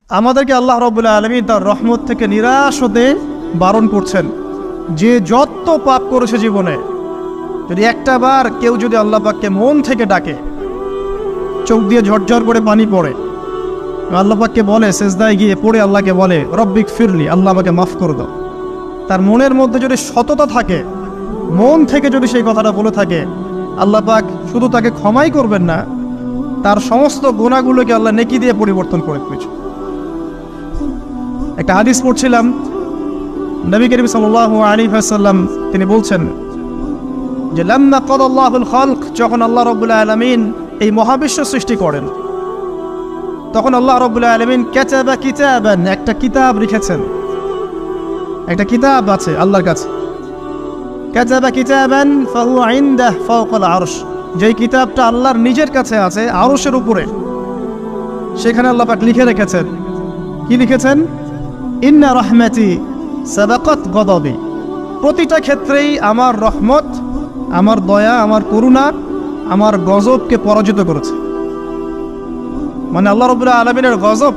আমাদেরকে আল্লাহ রাব্বুল আলামিন তার রহমত থেকে নিরাশ হতে বারণ করছেন। যে যত পাপ করেছে জীবনে, যদি একটা বার কেউ যদি আল্লাহ পাককে মন থেকে ডাকে, চোখ দিয়ে ঝরঝর করে পানি পড়ে, আল্লাহ পাককে বলে, সেজদায় গিয়ে পড়ে আল্লাহকে বলে রব্বিক ফিরলি, আল্লাহ আমাকে মাফ করে দাও, তার মনের মধ্যে যদি সততা থাকে, মন থেকে যদি সেই কথাটা বলে থাকে, আল্লাহ পাক শুধু তাকে ক্ষমাই করবেন না, তার সমস্ত গুনাহগুলোকে আল্লাহ নেকি দিয়ে পরিবর্তন করে দিয়েছে। একটা হাদিস পড়ছিলাম, নবী করিম সাল্লাল্লাহু আলাইহি ওয়াসাল্লাম তিনি বলছেন যে লাম্মা কাদাল্লাহুল খালক, যখন আল্লাহ রাব্বুল আলামিন এই মহাবিশ্ব সৃষ্টি করেন, তখন আল্লাহ রাব্বুল আলামিন কাতাবা কিতাবান, একটা কিতাব লিখেছেন, একটা কিতাব আছে আল্লাহর কাছে। কাতাবা কিতাবান ফাহুয়া ইনদাহু ফাওকাল আরশ, যেই কিতাবটা আল্লাহর নিজের কাছে আছে আরশের উপরে, সেখানে আল্লাহ পাক লিখে রেখেছেন। কি লিখেছেন? ইন্না রাহমাতি সাবাকাত গদাবি, প্রতিটা ক্ষেত্রেই আমার রহমত, আমার দয়া, আমার করুণা আমার গজবকে পরাজিত করেছে। মানে আল্লাহ রাব্বুল আলামিনের গজব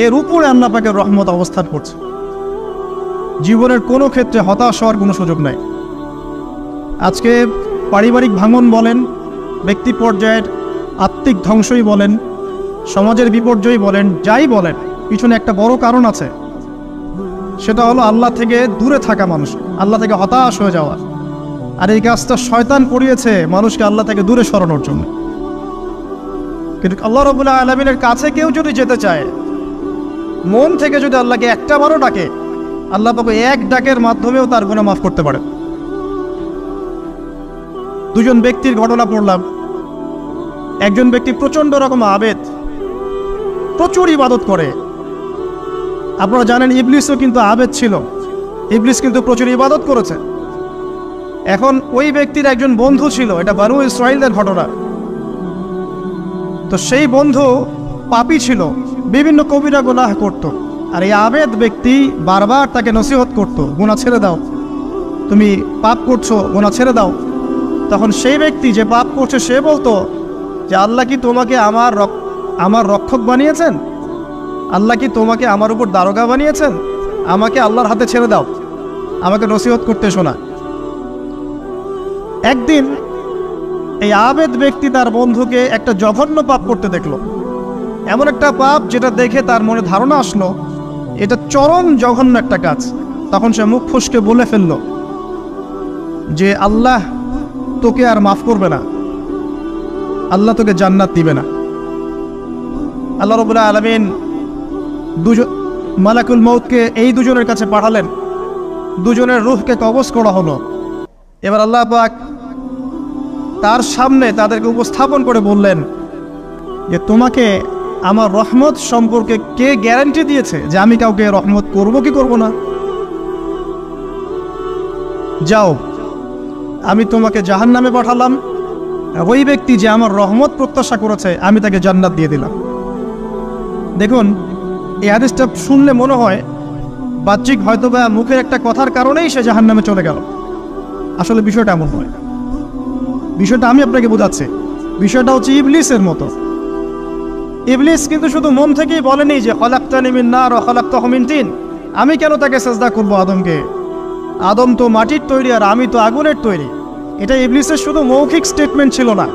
এর উপরে আল্লাহ পাকের রহমত অবস্থান করছে। জীবনের কোনো ক্ষেত্রে হতাশ হওয়ার কোনো সুযোগ নাই। আজকে পারিবারিক ভাঙন বলেন, ব্যক্তি পর্যায়ের আত্মিক ধ্বংসই বলেন, সমাজের বিপর্যয় বলেন, যাই বলেন, পিছনে একটা বড় কারণ আছে। সেটা হলো আল্লাহ থেকে দূরে থাকা মানুষ, আল্লাহ থেকে হতাশ হয়ে যাওয়া। আর এই কাজটা শয়তান করিয়েছে মানুষকে আল্লাহ থেকে দূরে সরানোর জন্য। কিন্তু আল্লাহ রাব্বুল আলামিনের কাছে কেউ যদি যেতে চায়, মন থেকে যদি আল্লাহকে একটা বারও ডাকে, আল্লাহ পাক এক ডাকের মাধ্যমেও তার গুনাহ মাফ করতে পারে। দুজন ব্যক্তির ঘটনা পড়লাম। একজন ব্যক্তি প্রচন্ড রকম আবেদ, প্রচুর ইবাদত করে। আপনারা জানেন ইবলিসও কিন্তু আবেদ ছিল, ইবলিস কিন্তু প্রচুর ইবাদত করেছে। এখন ওই ব্যক্তির একজন বন্ধু ছিল, এটা বানু ইসরাঈলের ঘটনা। তো সেই বন্ধু পাপী ছিল, বিভিন্ন কবিরা গুনাহ করত। আর এই আবেদ ব্যক্তি বারবার তাকে নসিহত করত, গুনাহ ছেড়ে দাও, তুমি পাপ করছো, গুনাহ ছেড়ে দাও। তখন সেই ব্যক্তি যে পাপ করছে সে বলতো যে আল্লাহ কি তোমাকে আমার রক্ষক বানিয়েছেন? আল্লাহ কি তোমাকে আমার উপর দারোগা বানিয়েছেন? আমাকে আল্লাহর হাতে ছেড়ে দাও, আমাকে নসিহত করতে শোনা। একদিন এই আবেদ ব্যক্তি তার বন্ধুকে একটা জঘন্য পাপ করতে দেখলো, এমন একটা পাপ যেটা দেখে তার মনে ধারণা আসলো এটা চরম জঘন্য একটা কাজ। তখন সে মুখ ফুসকে বলে ফেলল যে আল্লাহ তোকে আর মাফ করবে না, আল্লাহ তোকে জান্নাত দিবে না। আল্লাহ রাব্বুল আলামিন মালাকুল মউতকে এই দুজনের কাছে পাঠালেন, দুজনের রূহকে কবজ করা হলো। এবার আল্লাহ পাক তার সামনে তাদেরকে উপস্থাপন করে বললেন যে তোমাকে আমার রহমত সম্পর্কে কে গ্যারান্টি দিয়েছে যে আমি কাউকে রহমত করব কি করব না? যাও, আমি তোমাকে জাহান্নামে পাঠালাম, ওই ব্যক্তি যে আমার রহমত প্রত্যাশা করেছে আমি তাকে জান্নাত দিয়ে দিলাম। দেখুন, এই হাদিসটা শুনলে মনে হয় বাহ্যিক হয়তোবা মুখের একটা কথার কারণেই সে জাহান্নামে চলে গেল। আসলে বিষয়টা এমন নয়। বিষয়টা আমি আপনাকে বোঝাচ্ছি। বিষয়টা হচ্ছে ইবলিসের মতো। ইবলিস কিন্তু শুধু মন থেকেই বলেনি যে খলাকতানি মিন নার ওয়া খলাকতাহু মিন তিন, আমি কেন তাকে সিজদা করব আদমকে? আদম তো মাটির তৈরি আর আমি তো আগুনের তৈরি। এটা ইবলিসের শুধু মৌখিক স্টেটমেন্ট ছিল না,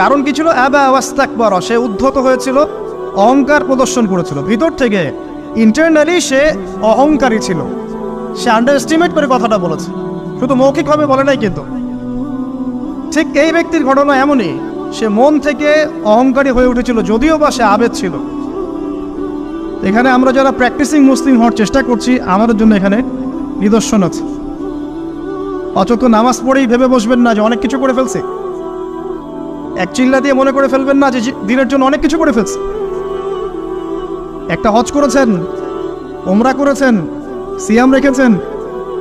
কারণ কি ছিল? আবা ওয়াস্তাকবার, সে উদ্ধত হয়েছিল, অহংকার প্রদর্শন করেছিল। ভিতর থেকে ইন্টারনালি সে অহংকারী ছিল, সে আন্ডারএস্টিমেট করে কথাটা বলেছে, শুধু মৌখিকভাবে বলে নাই। কিন্তু ঠিক এই ব্যক্তির ঘটনা এমনই, সে মন থেকে অহংকারী হয়ে উঠেছিল, যদিও বা সে আবেদ ছিল। এখানে আমরা যারা প্র্যাকটিসিং মুসলিম হওয়ার চেষ্টা করছি, আমাদের জন্য এখানে নিদর্শন আছে। অচক্ষ নামাজ পড়েই ভেবে বসবেন না যে অনেক কিছু করে ফেলছে, এক চিল্লা দিয়ে মনে করে ফেলবেন না যে দিনের জন্য অনেক কিছু করে ফেলছে। একটা হজ করেছেন, ওমরা করেছেন, সিয়াম রেখেছেন,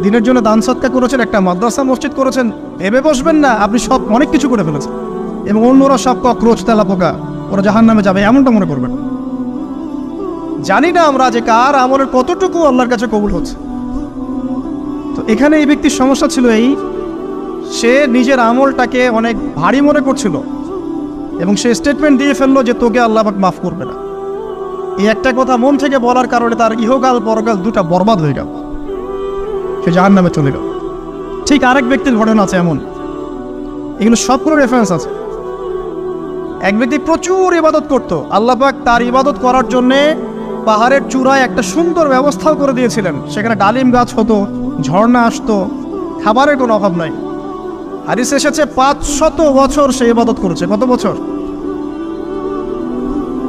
দিনের জন্য দান সদকা করেছেন, একটা মাদ্রাসা মসজিদ করেছেন, ভেবে বসবেন না আপনি সব অনেক কিছু করে ফেলেছেন এবং অন্যরা সব ককরোচ তেলাপোকা, ওরা জাহান্নামে যাবে, এমনটা মনে করবেন। জানি না আমরা যে কার আমলের কতটুকু আল্লাহর কাছে কবুল হচ্ছে। তো এখানে এই ব্যক্তির সমস্যা ছিল এই, সে নিজের আমলটাকে অনেক ভারী মনে করছিল এবং সে স্টেটমেন্ট দিয়ে ফেললো যে তোকে আল্লাহ পাক মাফ করবে না। এই একটা কথা মন থেকে বলার কারণে তার ইহকাল পরকাল দুটা বরবাদ হয়ে গেল, সে জাহান্নামে চলে গেল। ঠিক আরেক ব্যক্তির ঘটনা আছে এমন, এগুলো সবগুলো রেফারেন্স আছে। এক ব্যক্তি প্রচুর ইবাদত করত, আল্লাহ পাক তার ইবাদত করার জন্যে পাহাড়ের চূড়ায় একটা সুন্দর ব্যবস্থাও করে দিয়েছিলেন। সেখানে ডালিম গাছ হতো, ঝর্ণা আসতো, খাবারের কোনো অভাব নাই। হাদিসে এসেছে 500 বছর সে ইবাদত করেছে। কত বছর?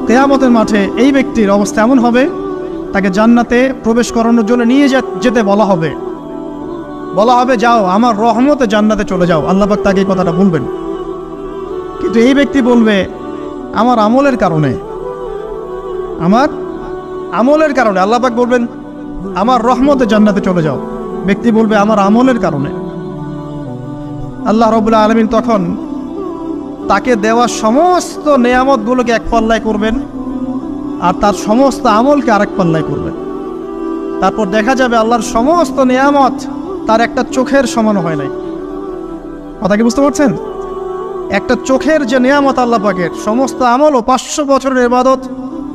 কিয়ামতের মাঠে এই ব্যক্তির অবস্থা এমন হবে, তাকে জান্নাতে প্রবেশ করানোর জন্য নিয়ে যেতে বলা হবে। যাও আমার রহমতে জান্নাতে চলে যাও। আল্লাহ পাক তাকে এই কথাটা বলবেন। কিন্তু এই ব্যক্তি বলবে আমার আমলের কারণে, আল্লাহ পাক বলবেন আমার রহমতে জান্নাতে চলে যাও। ব্যক্তি বলবে আমার আমলের কারণে। আল্লাহ রাব্বুল আলামিন তখন তাকে দেওয়া সমস্ত নেয়ামতগুলোকে এক পাল্লায় করবেন, আর তার সমস্ত আমলকে আরেক পাল্লায় করবেন। তারপর দেখা যাবে আল্লাহর সমস্ত নেয়ামত তার একটা চোখের সমান হয় নাই। কথা কি বুঝতে পারছেন? একটা চোখের যে নেয়ামত আল্লাহ পাকের, সমস্ত আমল ও 500 বছরের ইবাদত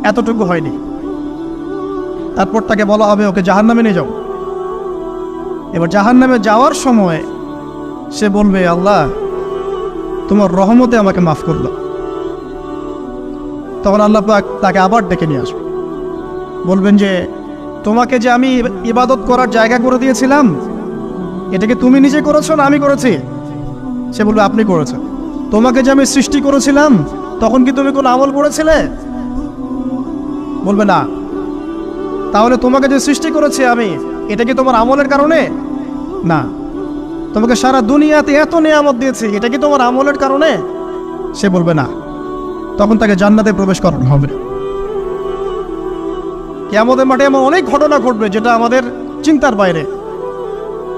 এতটুকু হয়নি। তারপর তাকে বলা হবে ওকে জাহান্নামে নিয়ে যাও। এবার জাহান্নামে যাওয়ার সময় সে বলবে আল্লাহ তোমার রহমতে আমাকে মাফ করে দাও। তখন আল্লাহ পাক তাকে আবার ডেকে নিয়ে আসবে, বলবেন যে তোমাকে যে আমি ইবাদত করার জায়গা করে দিয়েছিলাম, এটাকে তুমি নিজে করেছো না আমি করেছি? সে বলবে আপনি করেছেন। তোমাকে যে আমি সৃষ্টি করেছিলাম তখন কি তুমি কোনো আমল করেছিলে? বলবে না। তাহলে তোমাকে যে সৃষ্টি করেছি আমি, এটা কি তোমার আমলের কারণে? না। তোমাকে সারা দুনিয়াতে এত নিয়ামত দিয়েছি, এটা কি তোমার আমলের কারণে? সে বলবে না। তখন তাকে জান্নাতে প্রবেশ করানো হবে। কিয়ামতের মাঠে এমন অনেক ঘটনা ঘটবে যেটা আমাদের চিন্তার বাইরে।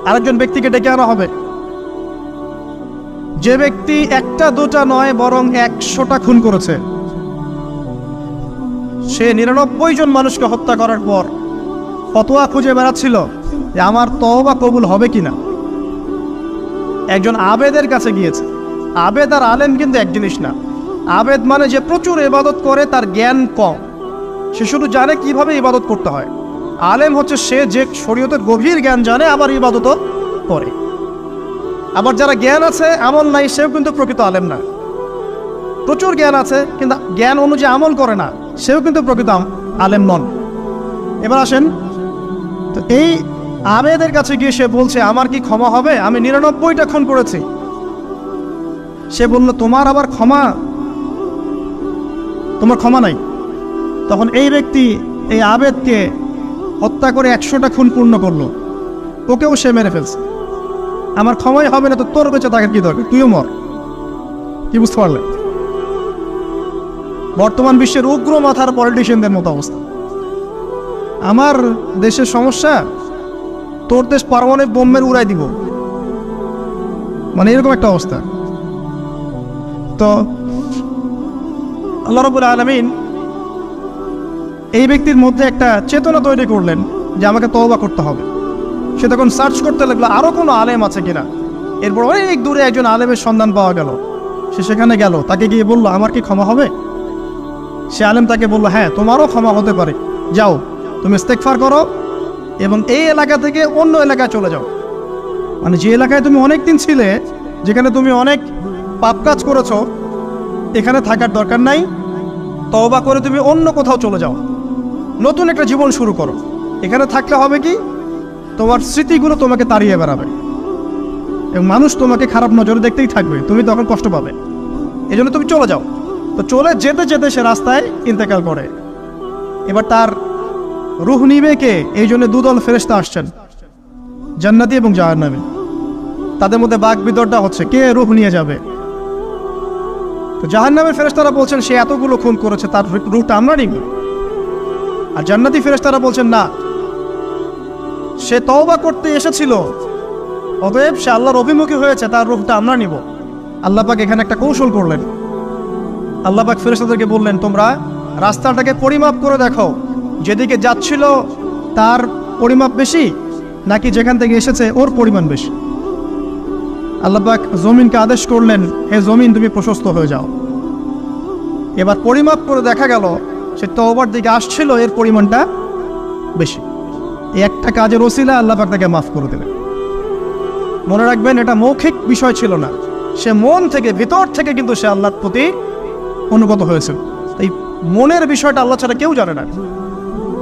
আরেকজন ব্যক্তিকে ডেকে আনা হবে, যে ব্যক্তি একটা দুটা নয় বরং 100টা খুন করেছে। সে 99 জন মানুষকে হত্যা করার পর ফতোয়া খুঁজে বেড়াচ্ছিল যে আমার তওবা কবুল হবে কিনা। একজন আবেদের কাছে গিয়েছে। আবেদ আর আলেম কিন্তু এক জিনিস না। আবেদ মানে যে প্রচুর ইবাদত করে, তার জ্ঞান কম, সে শুধু জানে কিভাবে ইবাদত করতে হয়। আলেম হচ্ছে সে যে শরীয়তের গভীর জ্ঞান জানে, আবার ইবাদতও করে। আবার যারা জ্ঞান আছে আমল নাই, সেও কিন্তু প্রকৃত আলেম না। প্রচুর জ্ঞান আছে কিন্তু জ্ঞান অনুযায়ী আমল করে না, সেও কিন্তু প্রকৃত আলেম নন। এবার আসেন, তো এই আবেদের কাছে গিয়ে সে বলছে আমার কি ক্ষমা হবে? আমি 99টা খুন করেছি। সে বলল তোমার আবার ক্ষমা? তোমার ক্ষমা নাই। তখন এই ব্যক্তি এই আবেদকে হত্যা করে 100টা খুন পূর্ণ করলো, ওকেও সে মেরে ফেলছে। আমার ক্ষমাই হবে না তো তোর বেঁচে থাকার কি দরকার, তুইও মর। কি বুঝতে পারলেন? বর্তমান বিশ্বের উগ্র মাথার পলিটিশিয়ানদের মতো অবস্থা। আমার দেশের সমস্যা, তোর দেশ পারমাণবিক বোমের উড়াই দিব, মানে এরকম একটা অবস্থা। তো আল্লাহ রাব্বুল আলামিন এই ব্যক্তির মধ্যে একটা চেতনা তৈরি করলেন যে আমাকে তওবা করতে হবে। সে তখন সার্চ করতে লাগলো আরো কোনো আলেম আছে কিনা। এরপর অনেক দূরে একজন আলেমের সন্ধান পাওয়া গেল। সে সেখানে গেল, তাকে গিয়ে বলল আমার কি ক্ষমা হবে? সে আলেম তাকে বলল হ্যাঁ তোমারও ক্ষমা হতে পারে, যাও তুমি ইস্তেগফার করো এবং এই এলাকা থেকে অন্য এলাকায় চলে যাও। মানে যে এলাকায় তুমি অনেক দিন ছিলে, যেখানে তুমি অনেক পাপ কাজ করেছো, এখানে থাকার দরকার নাই। তওবা করে তুমি অন্য কোথাও চলে যাও, নতুন একটা জীবন শুরু করো। এখানে থাকলে হবে কি, তোমার স্মৃতিগুলো তোমাকে তাড়িয়ে বেড়াবে এবং মানুষ তোমাকে খারাপ নজরে দেখতেই থাকবে, তুমি তখন কষ্ট পাবে। এই জন্য তুমি চলে যাও। তো চলে যেতে যেতে সে রাস্তায় ইন্তেকাল করে। এবার তার রূহ নিবে কে? এই জন্য দুদল ফেরেশতা আসছেন, জান্নাতি এবং জাহান্নামী। তাদের মধ্যে বাক বিতর্ডা হচ্ছে কে রূহ নিয়ে যাবে। তো জাহান্নামের ফেরেশতারা বলছেন সে এতগুলো খুন করেছে, তার রূহটা আমরা নিব। আর জান্নাতি ফেরেশতারা বলছেন না, সে তওবা করতে এসেছিল, অতএব সে আল্লাহর অভিমুখী হয়েছে, তার রূহটা আমরা নিব। আল্লাহ পাক এখানে একটা কৌশল করলেন। আল্লাহ পাক ফেরেশতাদেরকে বললেন তোমরা রাস্তাটাকে পরিমাপ করে দেখো, যেদিকে যাচ্ছিল তার পরিমাপ বেশি নাকি যেখান থেকে এসেছে ওর পরিমাণ বেশি। আল্লাহ পাক জমিনকে আদেশ করলেন হে জমিন তুমি প্রশস্ত হয়ে যাও। এবার পরিমাপ করে দেখা গেল সে তওবার দিকে আসছিল এর পরিমাণটা বেশি। এই একটা কাজের ওসিলা আল্লাহ পাক তাকে মাফ করে দিলেন। মনে রাখবেন, এটা মৌখিক বিষয় ছিল না, সে মন থেকে, ভিতর থেকে কিন্তু সে আল্লাহর প্রতি অনুগত হয়েছিল। এই মনের বিষয়টা আল্লাহ ছাড়া কেউ জানে না।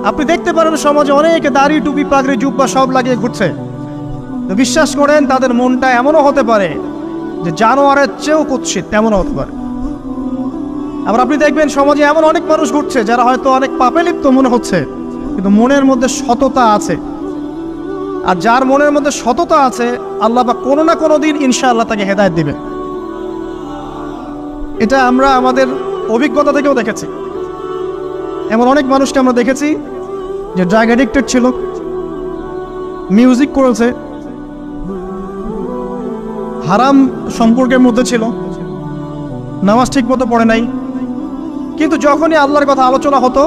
আপনি দেখতে পারেন সমাজে অনেকে দাড়ি, টুপি, পাগড়ি, জুব্বা সব লাগিয়ে ঘুরছে, তো বিশ্বাস করেন তাদের মনটা এমনও হতে পারে যে জানোয়ারের চেয়েও কুৎসিত, তেমনও হতে পারে। আবার আপনি দেখবেন সমাজে এমন অনেক মানুষ ঘুরছে যারা হয়তো অনেক পাপে লিপ্ত মনে হচ্ছে, কিন্তু মনের মধ্যে সততা আছে। আর যার মনের মধ্যে সততা আছে, আল্লাহ বা কোনো না কোনো দিন ইনশাআল্লাহ তাকে হেদায়েত দিবে। এটা আমরা আমাদের অভিজ্ঞতা থেকেও দেখেছি। এমন অনেক মানুষকে আমরা দেখেছি যে ড্রাগ অ্যাডিক্টেড ছিল, মিউজিক করেছে, হারাম সম্পর্কের মধ্যে ছিল, নামাজ ঠিক মতো পড়ে নাই, কিন্তু যখনই আল্লাহর কথা আলোচনা হতো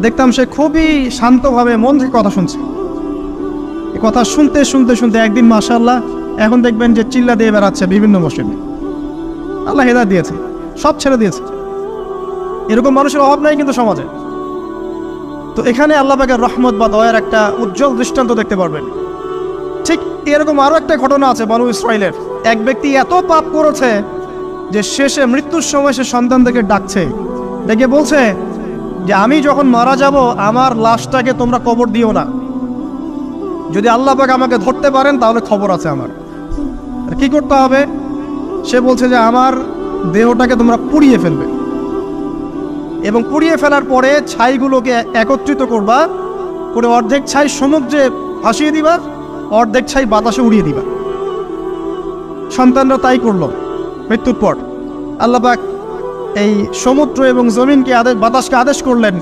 দেখতাম সে খুবই শান্তভাবে মন থেকে কথা শুনছে। এই কথা শুনতে শুনতে শুনতে একদিন মাশাআল্লাহ এখন দেখবেন যে চিল্লা দিয়ে বেড়াচ্ছে বিভিন্ন মসজিদে। আল্লাহ হেদায়েত দিয়েছে, সব ছেড়ে দিয়েছে। এরকম মানুষের অভাব নাই কিন্তু সমাজে। তো এখানে আল্লাহ পাকের রহমত বা দয়ার একটা উজ্জ্বল দৃষ্টান্ত দেখতে পারবেন। ঠিক এরকম আরও একটা ঘটনা আছে বনু ইসরাইলের। এক ব্যক্তি এত পাপ করেছে যে শেষে মৃত্যুর সময় সে সন্তানদেরকে ডাকছে, ডেকে বলছে যে আমি যখন মারা যাব আমার লাশটাকে তোমরা কবর দিও না, যদি আল্লাহ পাক আমাকে ধরতে পারেন তাহলে খবর আছে আমার। আর কি করতে হবে? সে বলছে যে আমার দেহটাকে তোমরা পুড়িয়ে ফেলবে, এবং পুড়িয়ে ফেলার পরে ছাইগুলোকে একত্রিত করবা, করে অর্ধেক ছাই সমুদ্রে ভাসিয়ে দিবা, অর্ধেক ছাই বাতাসে উড়িয়ে দিবা। সন্তানরা তাই করলো। মৃত্যুর পর আল্লাহ পাক এই সমুদ্র এবং জমিনকে বাতাসকে আদেশ করলেন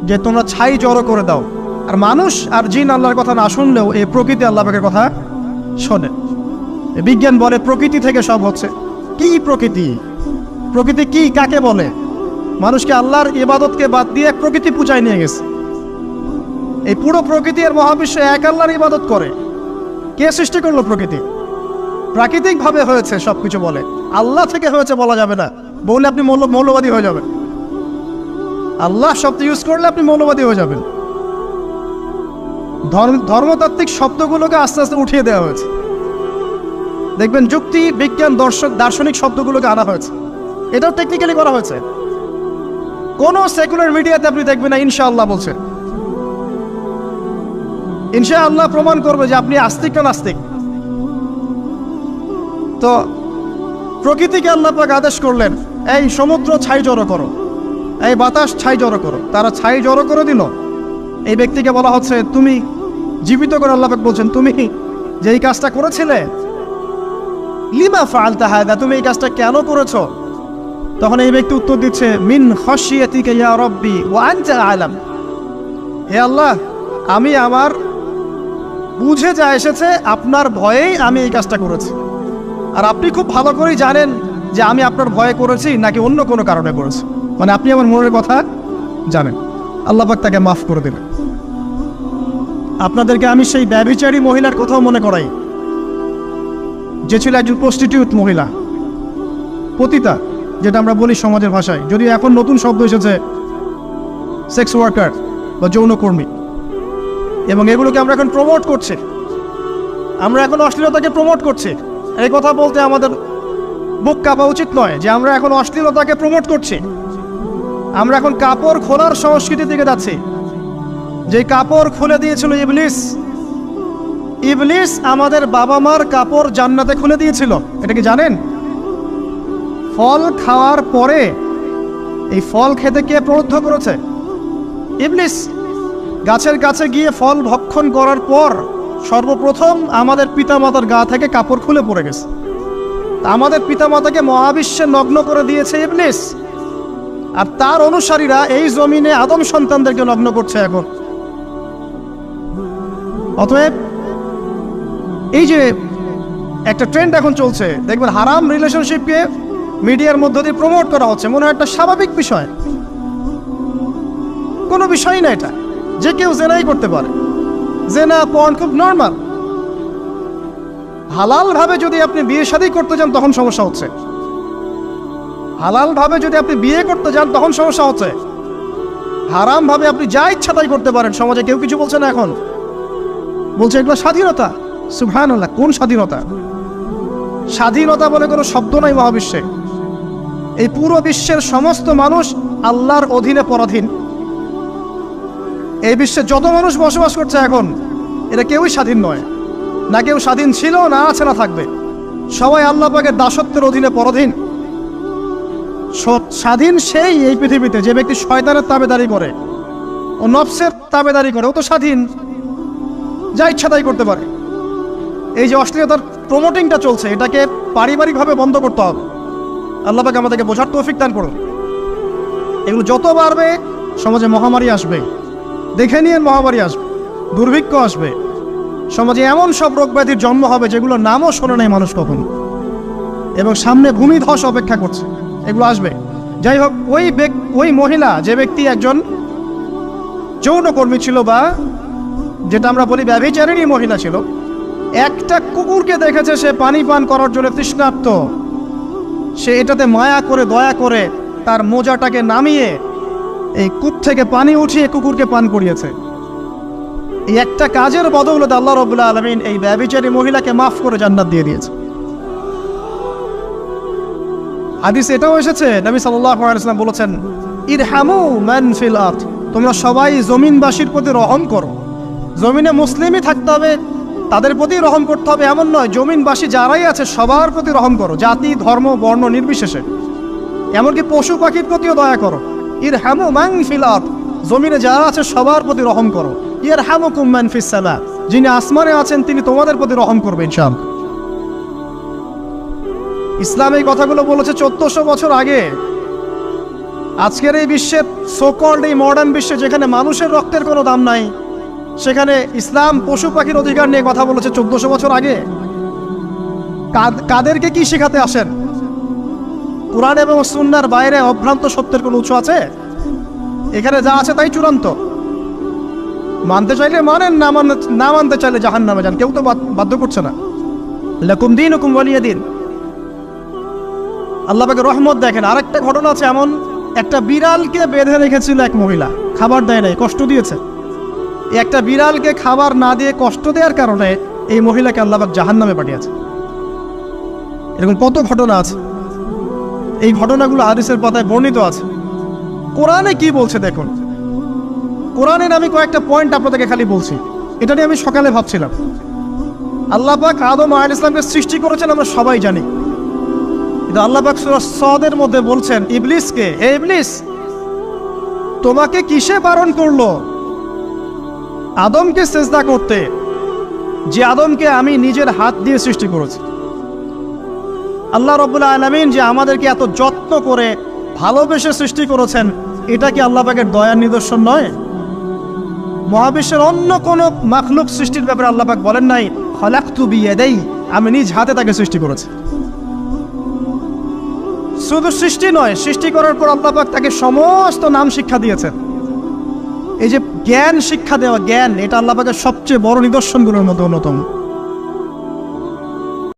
যে তোমরা ছাই জড়ো করে দাও। আর মানুষ আর জিন আল্লাহর কথা না শুনলেও এই প্রকৃতি আল্লাহ পাকের কথা শোনে। বিজ্ঞান বলে প্রকৃতি থেকে সব হচ্ছে। কি প্রকৃতি? প্রকৃতি কি, কাকে বলে? মানুষকে আল্লাহর ইবাদতকে বাদ দিয়ে প্রকৃতি পূজায় নিয়ে গেছে। এই পুরো প্রকৃতি আর মহাবিশ্বে এক আল্লাহর ইবাদত করে। কে সৃষ্টি করলো প্রকৃতি? প্রাকৃতিকভাবে হয়েছে সবকিছু বলে, আল্লাহ থেকে হয়েছে বলা যাবে না। বললে আপনি মৌলবাদী হয়ে যাবেন। আল্লাহ শব্দ ইউজ করলে আপনি মৌলবাদী হয়ে যাবেন। ধর্মতাত্ত্বিক শব্দগুলোকে আস্তে আস্তে উঠিয়ে দেওয়া হয়েছে। দেখবেন যুক্তি, বিজ্ঞান, দার্শনিক শব্দগুলোকে আনা হয়েছে। এটাও টেকনিক্যালি করা হয়েছে। কোনো সেকুলার মিডিয়াতে আপনি দেখবেন না ইনশাআল্লাহ বলছে। ইনশাআল্লাহ প্রমাণ করবে যে আপনি আস্তিক না নাস্তিক। তো প্রকৃতিকে আল্লাহ পাক আদেশ করলেন, এই সমুদ্র ছাই জড়ো করো, এই বাতাস ছাই জড়ো করো। তারা ছাই জড়ো করে দিল। এই ব্যক্তিকে বলা হচ্ছে তুমি জীবিত করে আল্লাহ পাক বলছেন তুমি যে এই কাজটা করেছিলে, লিমা ফাআলতা হাদা, তুমি এই কাজটা কেন করেছো? তখন এই ব্যক্তি উত্তর দিচ্ছে, মিন খাশিয়াতিকা ইয়া রাব্বি ওয়া আনতা আ'লাম। হে আল্লাহ, আমি আমার বুঝে যা এসেছে আপনার ভয়েই আমি এই কাজটা করেছি। আর আপনি খুব ভালো করেই জানেন যে আমি আপনার ভয়ে করেছি নাকি অন্য কোনো কারণে করেছি। মানে আপনি আমার মনের কথা জানেন। আল্লাহ পাক তাকে মাফ করে দিলেন। আপনাদেরকে আমি সেই ব্যভিচারী মহিলার কথাও মনে করাই, যে ছিল একজন প্রস্টিটিউট মহিলা, পতিতা, যেটা আমরা বলি সমাজের ভাষায়। যদিও এখন নতুন শব্দ এসেছে সেক্স ওয়ার্কার বা যৌনকর্মী, এবং এগুলোকে আমরা এখন প্রমোট করছি। আমরা এখন অশ্লীলতাকে প্রমোট করছি। এই কথা বলতে আমাদের বুক কাঁপা উচিত নয় যে আমরা এখন অশ্লীলতাকে প্রমোট করছি। আমরা এখন কাপড় খোলার সংস্কৃতির দিকে যাচ্ছি। যে কাপড় খুলে দিয়েছিল ইবলিস। ইবলিস আমাদের বাবা মার কাপড় জান্নাতে খুলে দিয়েছিল, এটা কি জানেন? ফল খাওয়ার পরে এই ফল খেতে কে প্রলুব্ধ করেছে? ইবলিস। গাছের কাছে গিয়ে ফল ভক্ষণ করার পর সর্বপ্রথম আমাদের পিতামাতার গা থেকে কাপড় খুলে পড়ে গেছে। আমাদের পিতামাতাকে মহাবিশ্বে নগ্ন করে দিয়েছে ইবলিস। আর তার অনুসারীরা এই জমিনে আদম সন্তানদেরকে নগ্ন করছে এখন। অতএব এই যে একটা ট্রেন্ড এখন চলছে, দেখবেন হারাম রিলেশনশিপকে মিডিয়ার মধ্য দিয়ে প্রমোট করা হচ্ছে, মনে হয় একটা স্বাভাবিক বিষয়। কোনো বিষয়ই না এটা, যে কেউ জেনাই করতে পারে। জেনা, পর্ন খুব নর্মাল। হালাল ভাবে যদি আপনি বিয়ে শাদী করতে যান তখন সমস্যা হচ্ছে। হালাল ভাবে যদি আপনি বিয়ে করতে যান তখন সমস্যা হচ্ছে। হারামভাবে আপনি যা ইচ্ছা তাই করতে পারেন, সমাজে কেউ কিছু বলছে না। এখন বলছে এগুলো স্বাধীনতা। সুবহানাল্লাহ, কোন স্বাধীনতা? স্বাধীনতা বলে কোনো শব্দ নাই মহাবিশ্বে। এই পুরো বিশ্বের সমস্ত মানুষ আল্লাহর অধীনে পরাধীন। এই বিশ্বে যত মানুষ বসবাস করছে এখন, এরা কেউই স্বাধীন নয়, না কেউ স্বাধীন ছিল, না আছে, না থাকবে। সবাই আল্লাহ পাকের দাসত্বের অধীনে পরাধীন। স্বাধীন সেই এই পৃথিবীতে যে ব্যক্তি শয়তানের তাবেদারি করে ও নফসের তাবেদারি করে, ও তো স্বাধীন, যা ইচ্ছা তাই করতে পারে। এই যে অশ্লীলতার প্রমোটিংটা চলছে, এটাকে পারিবারিকভাবে বন্ধ করতে হবে। আল্লাহ পাক আমাদেরকে বোঝার তৌফিক দান করুন। এগুলো যত বাড়বে সমাজে মহামারী আসবে, দেখে নিয়ে মহামারী আসবে, দুর্ভিক্ষ আসবে, সমাজে এমন সব রোগ ব্যাধির জন্ম হবে যেগুলো নামও শোনে নাই মানুষ কখনো, এবং সামনে ভূমিধস অপেক্ষা করছে, এগুলো আসবে। যাই হোক, ওই মহিলা, যে ব্যক্তি একজন যৌনকর্মী ছিল, বা যেটা আমরা বলি ব্যভিচারিণী মহিলা ছিল, একটা কুকুরকে দেখেছে সে পানি পান করার জন্য তৃষ্ণার্ত, সে এটাতে মায়া করে দয়া করে তার মোজাটাকে নামিয়ে এই কূপ থেকে পানি উঠিয়ে কুকুরকে পান করিয়েছে। এই একটা কাজের বদৌলতে আল্লাহ রাব্বুল আলামিন এই ব্যভিচারী মহিলাকে মাফ করে জান্নাত দিয়ে দিয়েছে। হাদিসে এটাও এসেছে, নবী সাল্লাল্লাহু আলাইহি ওয়াসাল্লাম বলেছেন, ইরহামু মান ফিল আরদ, তোমরা সবাই জমিনবাসীর প্রতি রহম করো। জমিনে মুসলিমই থাকতে হবে, তাদের প্রতি রহম করতে হবে এমন নয়, জমিনবাসী যারাই আছে সবার প্রতি রহম করো, জাতি ধর্ম বর্ণ নির্বিশেষে। এমনকি পশু পাখির প্রতিও দয়া করো। ইরহামু মান ফিল আরদ, জমিনে যারা আছে সবার প্রতি রহম করো। ইয়ারহামুকুম মান ফিস সামা, যিনি আসমানে আছেন তিনি তোমাদের প্রতি রহম করবেন ইনশাআল্লাহ। ইসলাম এই কথাগুলো বলেছে 1400 বছর আগে। আজকের এই বিশ্বের সোকল্ড এই মডার্ন বিশ্বে, যেখানে মানুষের রক্তের কোনো দাম নাই, সেখানে ইসলাম পশু পাখির অধিকার নিয়ে কথা বলেছে 1400 বছর আগে। কাদেরকে কি শেখাতে আসেন? কুরআন এবং সুন্নাহর বাইরে অভ্রান্ত সত্যের কোনো উৎস আছে? এখানে যা আছে তাই চূড়ান্ত। মানতে চাইলে মানেন, না মানতে চাইলে জাহান্নামে যান, কেউ তো বাধ্য করছে না। লাকুম দীনুকুম ওয়ালিয়া দিন। আল্লাহ পাকের রহমত দেখেন। আরেকটা ঘটনা আছে এমন, একটা বিড়ালকে বেঁধে রেখেছিল এক মহিলা, খাবার দেয় নাই, কষ্ট দিয়েছে। একটা বিড়ালকে খাবার না দিয়ে কষ্ট দেওয়ার কারণে এই মহিলাকে আল্লাহ পাক জাহান্নামে পাঠিয়েছে। এরকম কত ঘটনা আছে, এই ঘটনাগুলো হাদিসের পাতায় বর্ণিত আছে। কোরআনে কি বলছে দেখুন। কোরআনের আমি কয়েকটা পয়েন্ট আপনাদেরকে খালি বলছি, এটা নিয়ে আমি সকালে ভাবছিলাম। আল্লাহ পাক আদম আলাইহিস সালামকে সৃষ্টি করেছেন আমরা সবাই জানি, কিন্তু আল্লাহ পাক সূরা সাদের মধ্যে বলছেন ইবলিসকে, হে ইবলিস, তোমাকে কিসে বারণ করলো আদমকে সিজদা করতে, যে আদমকে আমি নিজের হাত দিয়ে সৃষ্টি করেছি। আল্লাহ রাব্বুল আলামিন যে আমাদেরকে এত যত্ন করে ভালোবেসে সৃষ্টি করেছেন, এটা কি আল্লাহ পাকের দয়ার নিদর্শন নয়? মহাবিশ্বের অন্য কোনো মাখলুক সৃষ্টির ব্যাপারে আল্লাহ পাক বলেন নাই খলাকতু বিয়াদাই, আমি নিজ হাতে তাকে সৃষ্টি করেছি। শুধু সৃষ্টি নয়, সৃষ্টি করার পর আল্লাহ পাক তাকে সমস্ত নাম শিক্ষা দিয়েছেন। এই যে জ্ঞান শিক্ষা দেওয়া, জ্ঞান, এটা আল্লাহ পাকের সবচেয়ে বড় নিদর্শনগুলোর মধ্যে অন্যতম।